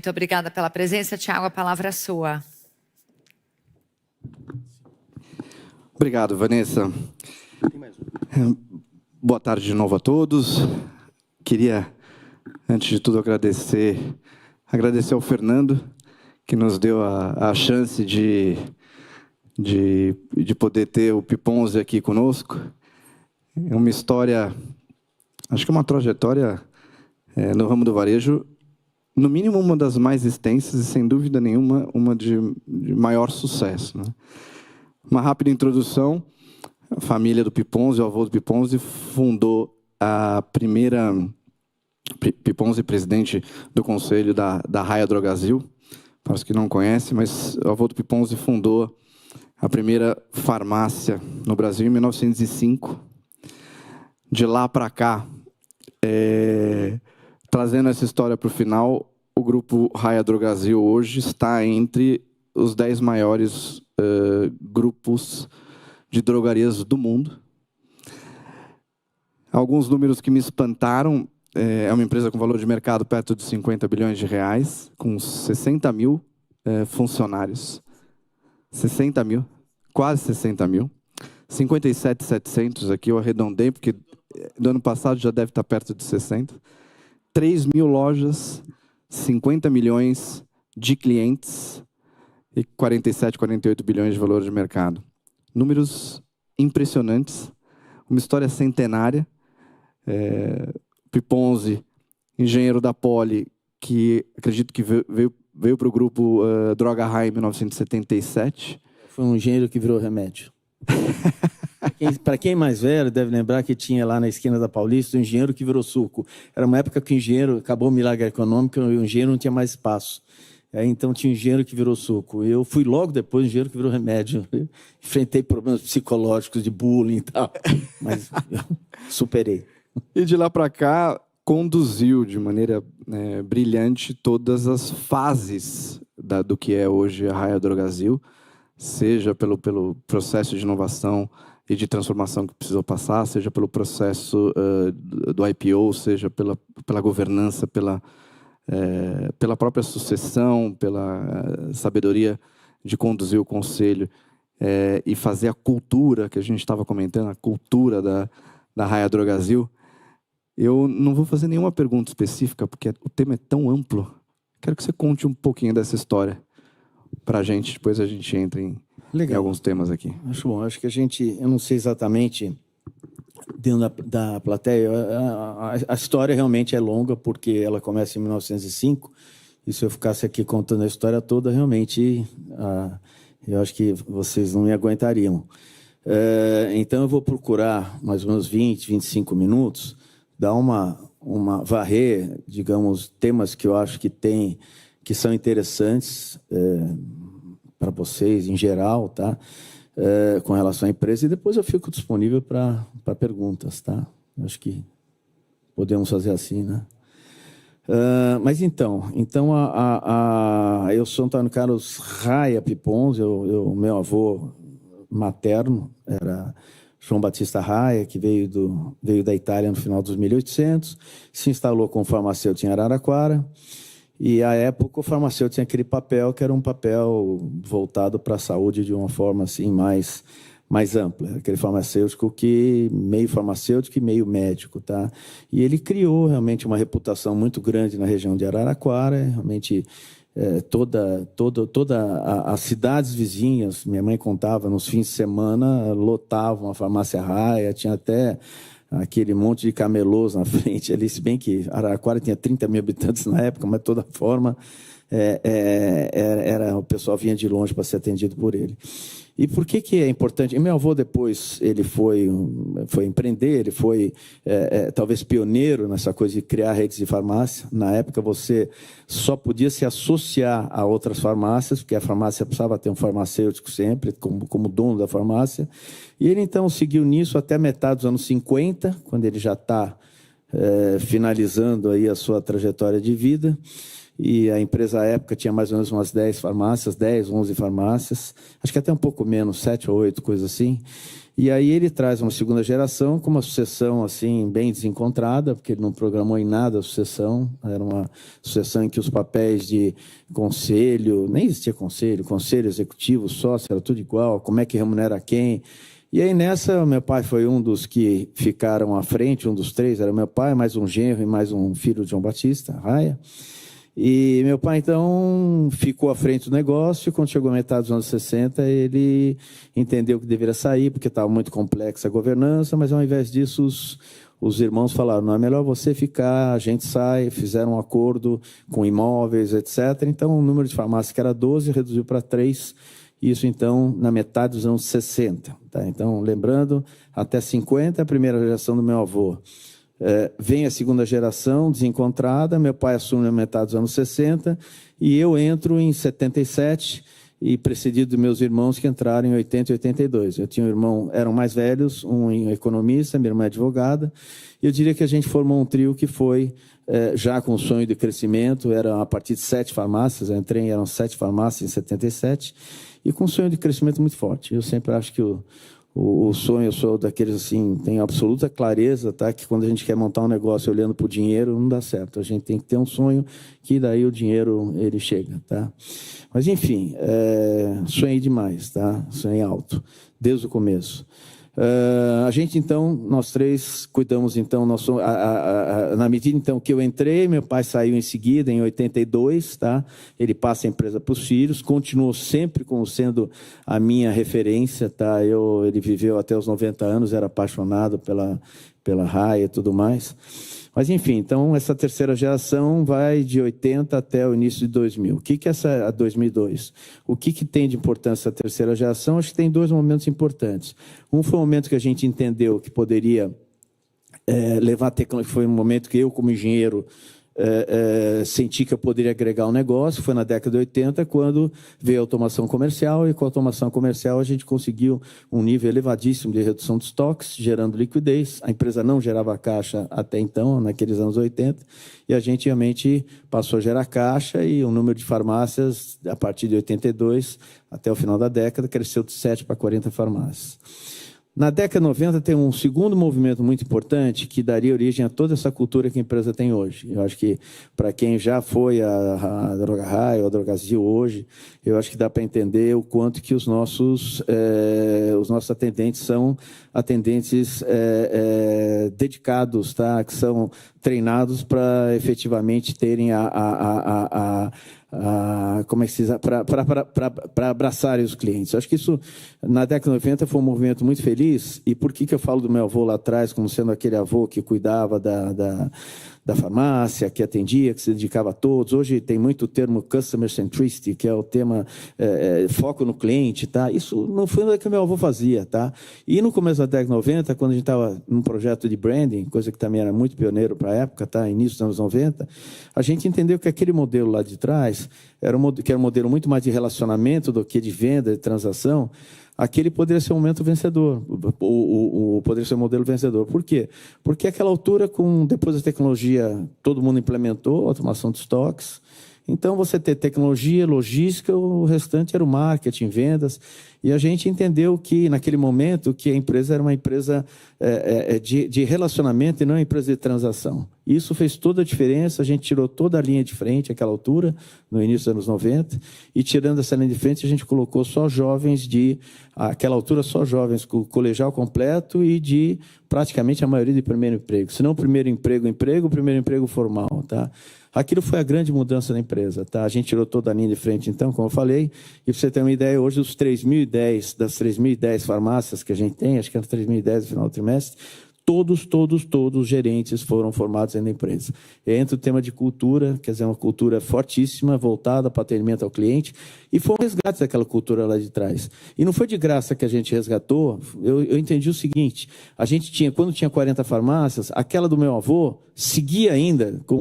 Muito obrigada pela presença. Tiago, a palavra é sua. Obrigado, Vanessa. Boa tarde de novo a todos. Queria, antes de tudo, agradecer ao Fernando, que nos deu a chance de poder ter o Piponzi aqui conosco. É uma história, acho que é uma trajetória no ramo do varejo, no mínimo uma das mais extensas e, sem dúvida nenhuma, uma de maior sucesso, né? Uma rápida introdução. A família do Piponzi, o avô do Piponzi, fundou a primeira... Piponzi, presidente do conselho da Raia Drogasil, para os que não conhecem, mas o avô do Piponzi fundou a primeira farmácia no Brasil em 1905. De lá para cá, trazendo essa história para o final, o grupo Raia Drogasil hoje está entre os 10 maiores grupos de drogarias do mundo. Alguns números que me espantaram: é uma empresa com valor de mercado perto de 50 bilhões de reais, com 60 mil funcionários. 60 mil, quase 60 mil. 57.700 aqui, eu arredondei, porque do ano passado já deve estar perto de 60. 3 mil lojas, 50 milhões de clientes e 47, 48 bilhões de valor de mercado. Números impressionantes, uma história centenária. Piponzi, engenheiro da Poli, que acredito que veio para o grupo Droga Raia em 1977. Foi um engenheiro que virou remédio. Para quem é mais velho, deve lembrar que tinha lá na esquina da Paulista um engenheiro que virou suco. Era uma época que o engenheiro, acabou o milagre econômico, e o engenheiro não tinha mais espaço. Então tinha um engenheiro que virou suco. Eu fui logo depois engenheiro que virou remédio. Eu enfrentei problemas psicológicos de bullying e tal, mas eu superei. E de lá para cá, conduziu de maneira brilhante todas as fases do que é hoje a Raia Drogasil, seja pelo processo de inovação e de transformação que precisou passar, seja pelo processo do IPO, seja pela governança, pela própria sucessão, pela sabedoria de conduzir o conselho e fazer a cultura que a gente estava comentando, a cultura da Raia Drogasil. Eu não vou fazer nenhuma pergunta específica, porque o tema é tão amplo. Quero que você conte um pouquinho dessa história para a gente, depois a gente entra em alguns temas aqui. Acho bom. Acho que eu não sei exatamente, dentro da plateia, a história realmente é longa, porque ela começa em 1905, e se eu ficasse aqui contando a história toda, realmente, eu acho que vocês não me aguentariam. Então, eu vou procurar mais ou menos 20, 25 minutos, dar uma varrer, digamos, temas que eu acho que são interessantes para vocês em geral, tá? Com relação à empresa, e depois eu fico disponível para perguntas, tá? Acho que podemos fazer assim, né? Mas então eu sou Antônio Carlos Raia Piponzi, meu avô materno era João Batista Raia, que veio da Itália no final dos 1800, se instalou como farmacêutico em Araraquara, e, à época, o farmacêutico tinha aquele papel que era um papel voltado para a saúde de uma forma assim, mais ampla. Aquele farmacêutico meio meio médico. Tá? E ele criou realmente uma reputação muito grande na região de Araraquara, realmente... toda as cidades vizinhas, minha mãe contava, nos fins de semana, lotavam a farmácia Raia, tinha até aquele monte de camelôs na frente ali, se bem que Araraquara tinha 30 mil habitantes na época, mas de toda forma o pessoal vinha de longe para ser atendido por ele. E por que é importante? E meu avô depois ele foi empreender, ele foi talvez pioneiro nessa coisa de criar redes de farmácia. Na época você só podia se associar a outras farmácias, porque a farmácia precisava ter um farmacêutico sempre, como dono da farmácia. E ele então seguiu nisso até metade dos anos 50, quando ele já está finalizando aí a sua trajetória de vida. e a empresa à época tinha mais ou menos umas 10 farmácias, 10, 11 farmácias, acho que até um pouco menos, 7 ou 8, coisa assim. E aí ele traz uma segunda geração com uma sucessão assim bem desencontrada, porque ele não programou em nada a sucessão, era uma sucessão em que os papéis de conselho, nem existia conselho executivo, sócio, era tudo igual, como é que remunera quem. E aí nessa, meu pai foi um dos que ficaram à frente, um dos 3, era meu pai, mais um genro e mais um filho de João Batista, Raia. E meu pai, então, ficou à frente do negócio, e quando chegou a metade dos anos 60, ele entendeu que deveria sair, porque estava muito complexa a governança, mas ao invés disso, os irmãos falaram, não, é melhor você ficar, a gente sai, fizeram um acordo com imóveis, etc. Então, o número de farmácias que era 12 reduziu para 3, isso, então, na metade dos anos 60. Tá? Então, lembrando, até 50, a primeira geração do meu avô. Vem a segunda geração, desencontrada, meu pai assume na metade dos anos 60, e eu entro em 77, e precedido dos meus irmãos que entraram em 80 e 82. Eu tinha um irmão, eram mais velhos, um economista, minha irmã é advogada, e eu diria que a gente formou um trio que foi, já com sonho de crescimento, era a partir de 7 farmácias, eu entrei, eram 7 farmácias em 77, e com um sonho de crescimento muito forte. Eu sempre acho que o sonho, eu sou daqueles assim, tenho absoluta clareza, tá? Que quando a gente quer montar um negócio olhando para o dinheiro, não dá certo. A gente tem que ter um sonho que daí o dinheiro, ele chega, tá? Mas, enfim, sonhei demais, tá? Sonhei alto, desde o começo. A gente, então, nós 3 cuidamos, então, na medida, então, que eu entrei, meu pai saiu em seguida, em 82, tá? Ele passa a empresa para os filhos, continuou sempre como sendo a minha referência, tá? Ele viveu até os 90 anos, era apaixonado pela Raia e tudo mais. Mas, enfim, então, essa terceira geração vai de 80 até o início de 2000. O que é essa 2002? O que tem de importância a terceira geração? Acho que tem 2 momentos importantes. Um foi o momento que a gente entendeu que poderia levar a tecnologia, foi um momento que eu, como engenheiro, senti que eu poderia agregar um negócio, foi na década de 80, quando veio a automação comercial, e com a automação comercial a gente conseguiu um nível elevadíssimo de redução de estoques, gerando liquidez. A empresa não gerava caixa até então, naqueles anos 80, e a gente realmente passou a gerar caixa, e o número de farmácias, a partir de 82 até o final da década, cresceu de 7 para 40 farmácias. Na década de 90 tem um segundo movimento muito importante que daria origem a toda essa cultura que a empresa tem hoje. Eu acho que, para quem já foi a Droga Raia ou a Drogasil hoje, eu acho que dá para entender o quanto que os nossos atendentes são atendentes dedicados, tá? Que são treinados para efetivamente terem como é que se diz, para abraçarem os clientes. Eu acho que isso, na década de 90, foi um movimento muito feliz. E por que eu falo do meu avô lá atrás, como sendo aquele avô que cuidava da farmácia, que atendia, que se dedicava a todos? Hoje tem muito o termo Customer Centricity, que é o tema foco no cliente, tá? Isso não foi o que o meu avô fazia, tá? E no começo da década de 90, quando a gente estava num projeto de branding, coisa que também era muito pioneiro para a época, tá? Início dos anos 90, a gente entendeu que aquele modelo lá de trás, que era um modelo muito mais de relacionamento do que de venda, de transação, aquele poderia ser um momento vencedor, poderia ser um modelo vencedor. Por quê? Porque àquela altura, depois da tecnologia, todo mundo implementou automação de estoques. Então, você ter tecnologia, logística, o restante era o marketing, vendas. E a gente entendeu que, naquele momento, que a empresa era uma empresa de relacionamento e não uma empresa de transação. Isso fez toda a diferença, a gente tirou toda a linha de frente àquela altura, no início dos anos 90, e tirando essa linha de frente, a gente colocou só jovens àquela altura, só jovens com colegial completo e de praticamente a maioria de primeiro emprego. Se não primeiro emprego formal, tá? Aquilo foi a grande mudança da empresa, tá? A gente tirou toda a linha de frente, então, como eu falei, e para você ter uma ideia, hoje das 3.010 farmácias que a gente tem, acho que era 3.010 no final do trimestre, todos os gerentes foram formados dentro da empresa. Entra o tema de cultura, quer dizer, uma cultura fortíssima, voltada para atendimento ao cliente, e foi um resgate daquela cultura lá de trás. E não foi de graça que a gente resgatou, eu entendi o seguinte, a gente tinha, quando tinha 40 farmácias, aquela do meu avô seguia ainda com